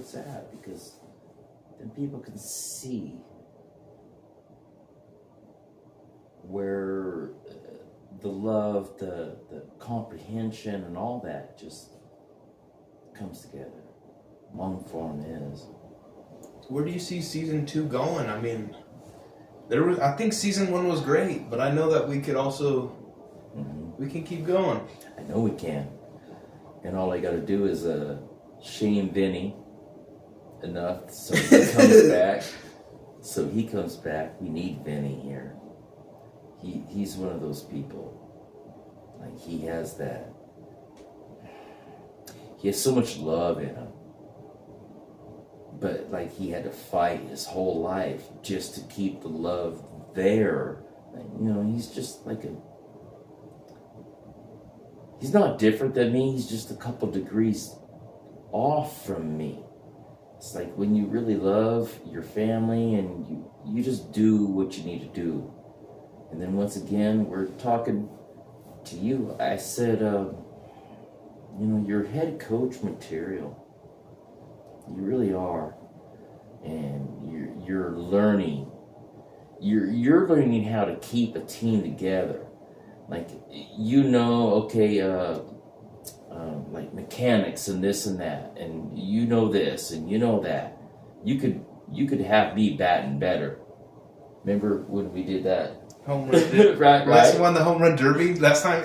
it's at, because then people can see where the love, the comprehension, and all that just comes together. Long form is. Where do you see season 2 going? I mean, I think season 1 was great, but I know that we could also, we can keep going. I know we can. And all I got to do is shame Vinny enough so he comes back. So he comes back. We need Vinny here. He's one of those people. Like, he has that. He has so much love in him. But, like, he had to fight his whole life just to keep the love there. You know, he's just like he's not different than me. He's just a couple degrees off from me. It's like when you really love your family and you just do what you need to do. And then once again, we're talking to you. I said, you know, you're head coach material. You really are. And you're learning. You're learning how to keep a team together. Like, you know, okay, like mechanics and this and that, and you know this and you know that. You could have me batting better. Remember when we did that? Home run. right. Last won the home run derby last time.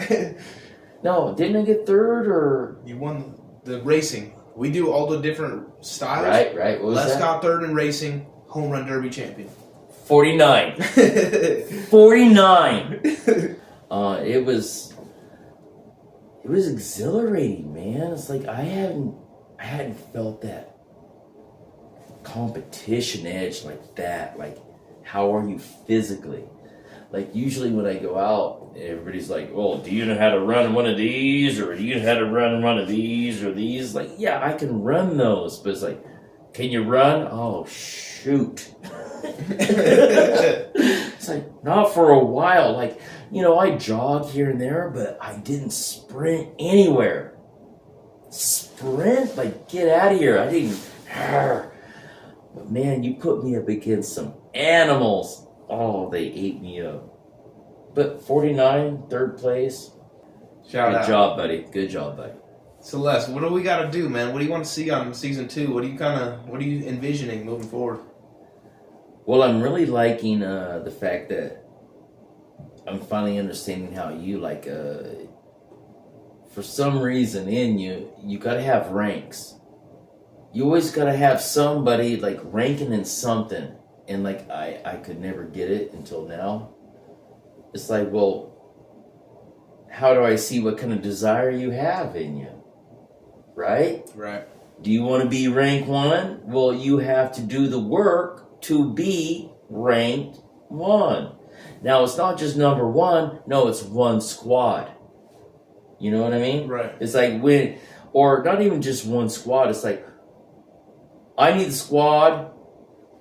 No, didn't I get third or? You won the racing. We do all the different styles. Right. What was Les that? got third in racing, home run derby champion. 49. 49. It was exhilarating, man. It's like I hadn't felt that competition edge like that. Like, how are you physically? Like, usually when I go out, everybody's like, well, do you know how to run one of these? Or do you know how to run one of these or these? Like, yeah, I can run those. But it's like, can you run? Oh, shoot. It's like, not for a while. Like, you know, I jog here and there, but I didn't sprint anywhere. Sprint? Like, get out of here. I didn't. But man, you put me up against some animals. Oh, they ate me up. But 49, third place. Shout out. Good job, buddy. Good job, buddy. Celeste, what do we got to do, man? What do you want to see on season 2? What are you envisioning moving forward? Well, I'm really liking the fact that I'm finally understanding how you, like, for some reason in you got to have ranks. You always got to have somebody, like, ranking in something. And, like, I could never get it until now. It's like, well, how do I see what kind of desire you have in you? Right? Right. Do you want to be rank 1? Well, you have to do the work to be ranked 1. Now, it's not just number 1. No, it's one squad. You know what I mean? Right. It's like or not even just one squad. It's like, I need the squad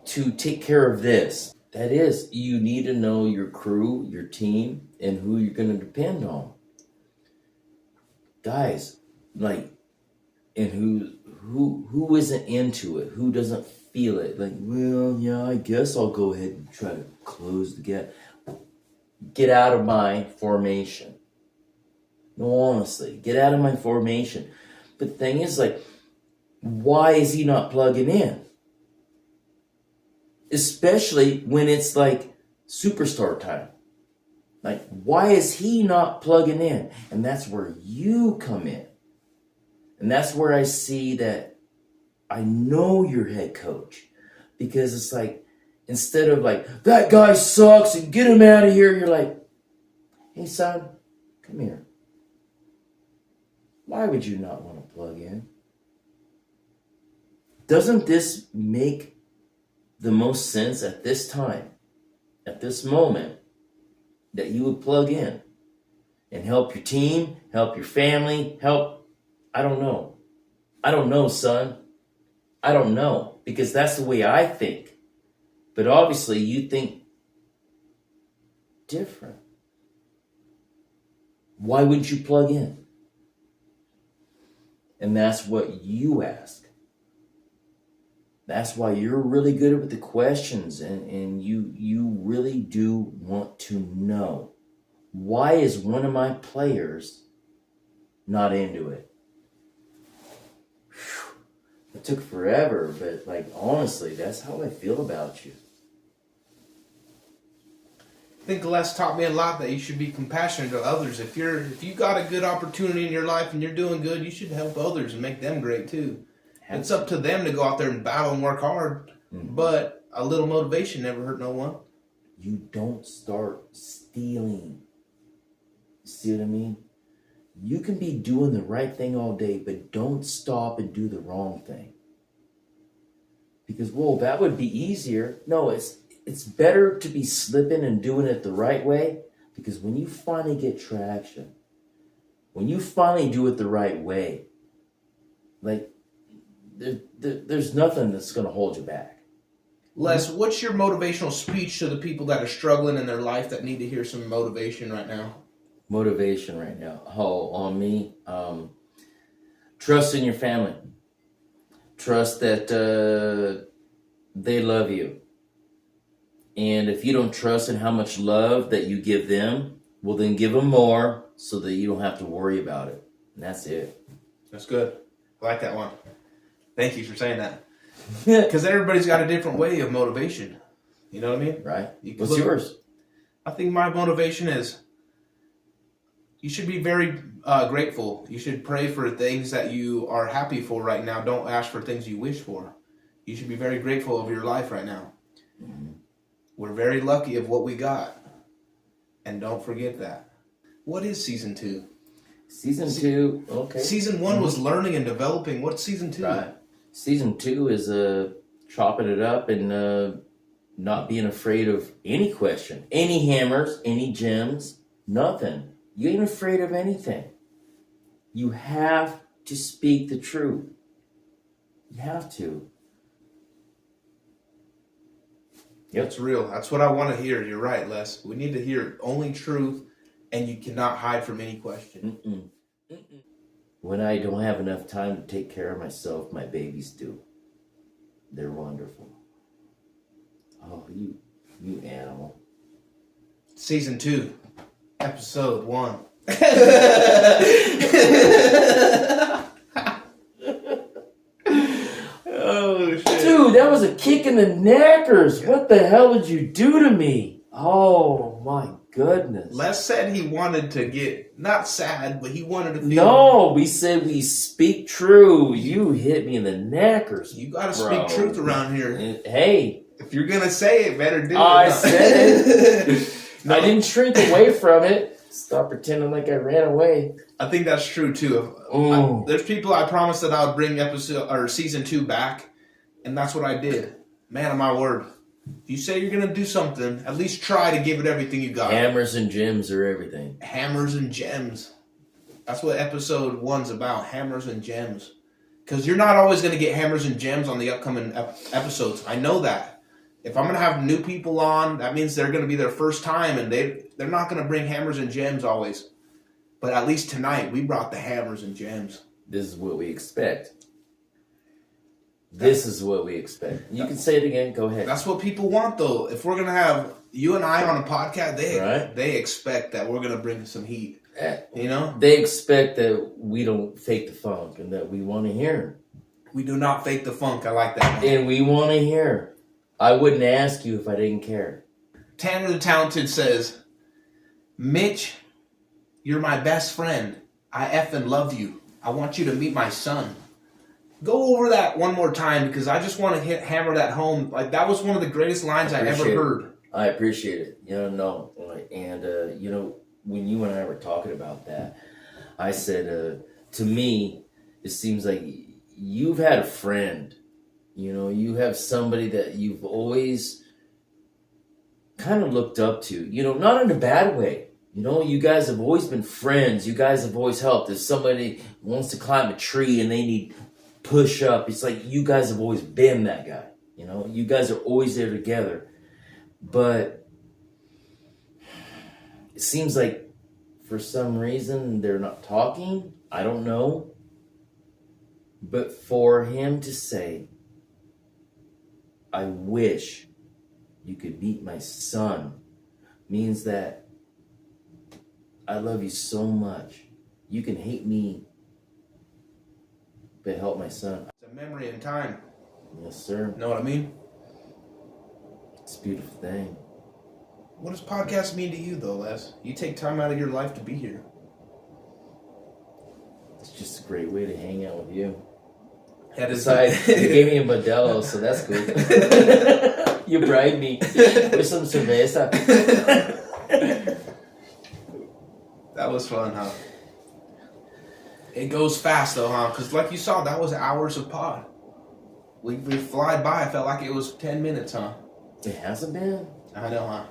to take care of this. That is, you need to know your crew, your team, and who you're going to depend on. Guys, like, and who isn't into it? Who doesn't feel it? Like, well, yeah, I guess I'll go ahead and try to close the gap. Get out of my formation. No, honestly, get out of my formation. But the thing is, like, why is he not plugging in? Especially when it's like superstar time. Like, why is he not plugging in? And that's where you come in. And that's where I see that I know you're head coach. Because it's like, instead of like, that guy sucks and get him out of here, you're like, hey son, come here. Why would you not want to plug in? Doesn't this make the most sense at this time, at this moment, that you would plug in and help your team, help your family, I don't know, son. I don't know, because that's the way I think. But obviously you think different. Why wouldn't you plug in? And that's what you ask. That's why you're really good with the questions, and you really do want to know, why is one of my players not into it? Whew. It took forever, but like honestly, that's how I feel about you. I think Les taught me a lot that you should be compassionate to others. If you got a good opportunity in your life and you're doing good, you should help others and make them great too. It's up to them to go out there and battle and work hard, but a little motivation never hurt no one. You don't start stealing. See what I mean? You can be doing the right thing all day, but don't stop and do the wrong thing. Because, whoa, that would be easier. No, it's better to be slipping and doing it the right way, because when you finally get traction, when you finally do it the right way, like, there's nothing that's going to hold you back. Les, what's your motivational speech to the people that are struggling in their life that need to hear some motivation right now? Motivation right now. Oh, on me. Trust in your family. Trust that they love you. And if you don't trust in how much love that you give them, well, then give them more so that you don't have to worry about it. And that's it. That's good. I like that one. Thank you for saying that. Because everybody's got a different way of motivation. You know what I mean? Right. What's yours? I think my motivation is you should be very grateful. You should pray for things that you are happy for right now. Don't ask for things you wish for. You should be very grateful of your life right now. Mm-hmm. We're very lucky of what we got. And don't forget that. What is season 2? Season 2, okay. Season 1 was learning and developing. What's season 2? Right. Season 2 is chopping it up and not being afraid of any question, any hammers, any gems, nothing. You ain't afraid of anything. You have to speak the truth. You have to. Yep. That's real. That's what I want to hear. You're right, Les. We need to hear only truth, and you cannot hide from any question. When I don't have enough time to take care of myself, my babies do. They're wonderful. Oh, you animal. Season 2, episode 1. Oh, shit. Dude, that was a kick in the knackers. What the hell did you do to me? Oh, my goodness. Les said he wanted to get, not sad, but he wanted to feel... No, we said we speak true. You hit me in the knackers. You got to speak truth around here. Hey. If you're going to say it, better do it. I said it. No. I didn't shrink away from it. Stop pretending like I ran away. I think that's true, too. There's people I promised that I would bring season 2 back, and that's what I did. Man of my word. If you say you're going to do something, at least try to give it everything you got. Hammers and gems are everything. Hammers and gems. That's what episode 1's about, hammers and gems. Because you're not always going to get hammers and gems on the upcoming episodes. I know that. If I'm going to have new people on, that means they're going to be their first time, and they're not going to bring hammers and gems always. But at least tonight, we brought the hammers and gems. This is what we expect. This is what we expect. You can say it again. Go ahead. That's what people want, though. If we're going to have you and I on a podcast, they expect that we're going to bring some heat. You know? They expect that we don't fake the funk and that we want to hear. We do not fake the funk. I like that one. And we want to hear. I wouldn't ask you if I didn't care. Tanner the Talented says, Mitch, you're my best friend. I effing love you. I want you to meet my son. Go over that one more time because I just want to hammer that home. Like, that was one of the greatest lines I ever heard. I appreciate it. And, when you and I were talking about that, I said, to me, it seems like you've had a friend. You have somebody that you've always kind of looked up to, not in a bad way. You guys have always been friends. You guys have always helped. If somebody wants to climb a tree and they need push up, it's like you guys have always been that guy. You guys are always there together. But it seems like for some reason they're not talking. I don't know. But for him to say I wish you could meet my son means that I love you so much. You can hate me, but help my son. It's a memory in time. Yes, sir. Know what I mean? It's a beautiful thing. What does podcast mean to you, though, Les? You take time out of your life to be here. It's just a great way to hang out with you. Besides, you gave me a Modelo, so that's cool. You bribed me with some cerveza. That was fun, huh? It goes fast, though, huh? Because like you saw, that was hours of pod. We fly by. I felt like it was 10 minutes, huh? It hasn't been. I know, huh?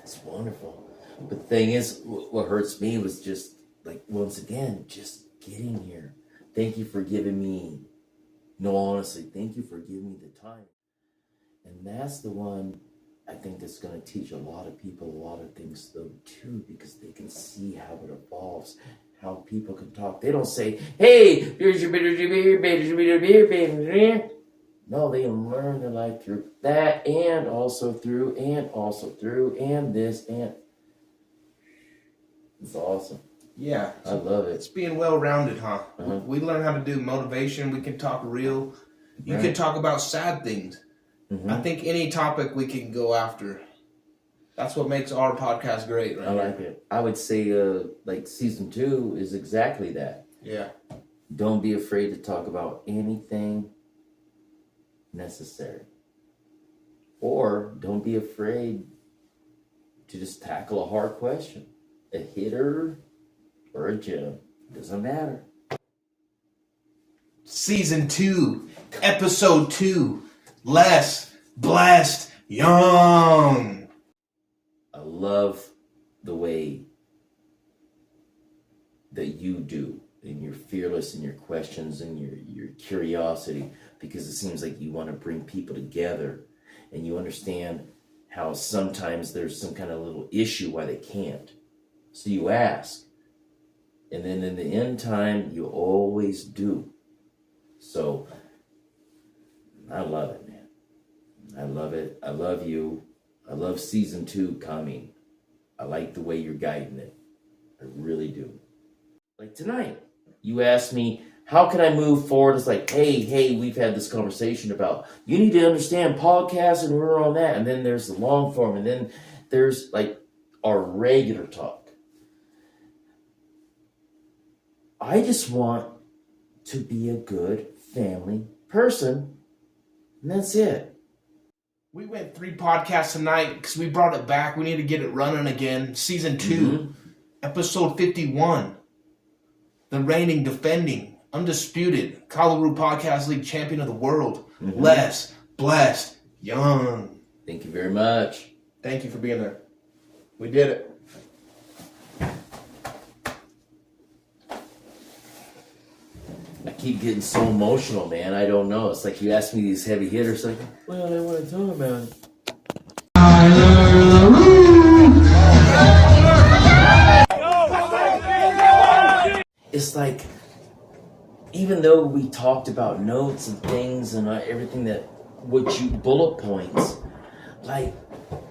It's wonderful. But the thing is, what hurts me was just, like, once again, just getting here. Thank you for giving me, no, honestly, thank you for giving me the time. And that's the one I think that's going to teach a lot of people a lot of things, though, too, because they can see how it evolves, how people can talk. They don't say, hey, here's your beer. No, they learn their life through that and also through and this and it's awesome. Yeah. I love it. It's being well-rounded, huh? Uh-huh. We learn how to do motivation. We can talk real. You can talk about sad things. Mm-hmm. I think any topic we can go after. That's what makes our podcast great, right? I like it. I would say like season 2 is exactly that. Yeah. Don't be afraid to talk about anything necessary. Or don't be afraid to just tackle a hard question. A hitter or a gym. Doesn't matter. Season 2, episode 2. Less blessed young. I love the way that you do, and you're fearless in your questions and your curiosity, because it seems like you want to bring people together and you understand how sometimes there's some kind of little issue why they can't. So you ask, and then in the end time, you always do. So I love it, man. I love it. I love you. I love season 2 coming. I like the way you're guiding it. I really do. Like tonight, you asked me, how can I move forward? It's like, hey, we've had this conversation about, you need to understand podcasts and we're on that. And then there's the long form. And then there's like our regular talk. I just want to be a good family person. And that's it. We went 3 podcasts tonight because we brought it back. We need to get it running again. Season 2, episode 51. The reigning, defending, undisputed Ky LeRoux Podcast League champion of the world. Less blessed young. Thank you very much. Thank you for being there. We did it. I keep getting so emotional, man. I don't know. It's like you ask me these heavy hitters, like, well, I want to talk about it. It's like, even though we talked about notes and things and everything that, what you, bullet points, like,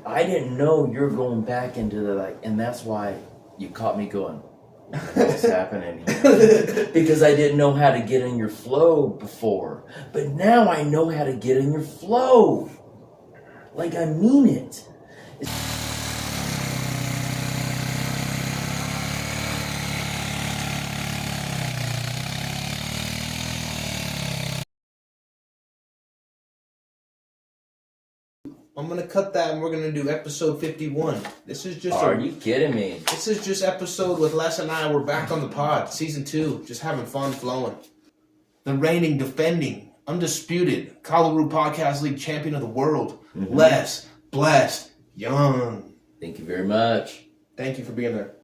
I didn't know you're going back into the, like, and that's why you caught me going, what's happening here? Because I didn't know how to get in your flow before. But now I know how to get in your flow. Like, I mean it. I'm going to cut that and we're going to do episode 51. This is just Are you kidding me? This is just episode with Les and I. We're back on the pod. Season 2. Just having fun flowing. The reigning, defending, undisputed Ky LeRoux Podcast League champion of the world. Less blessed young. Thank you very much. Thank you for being there.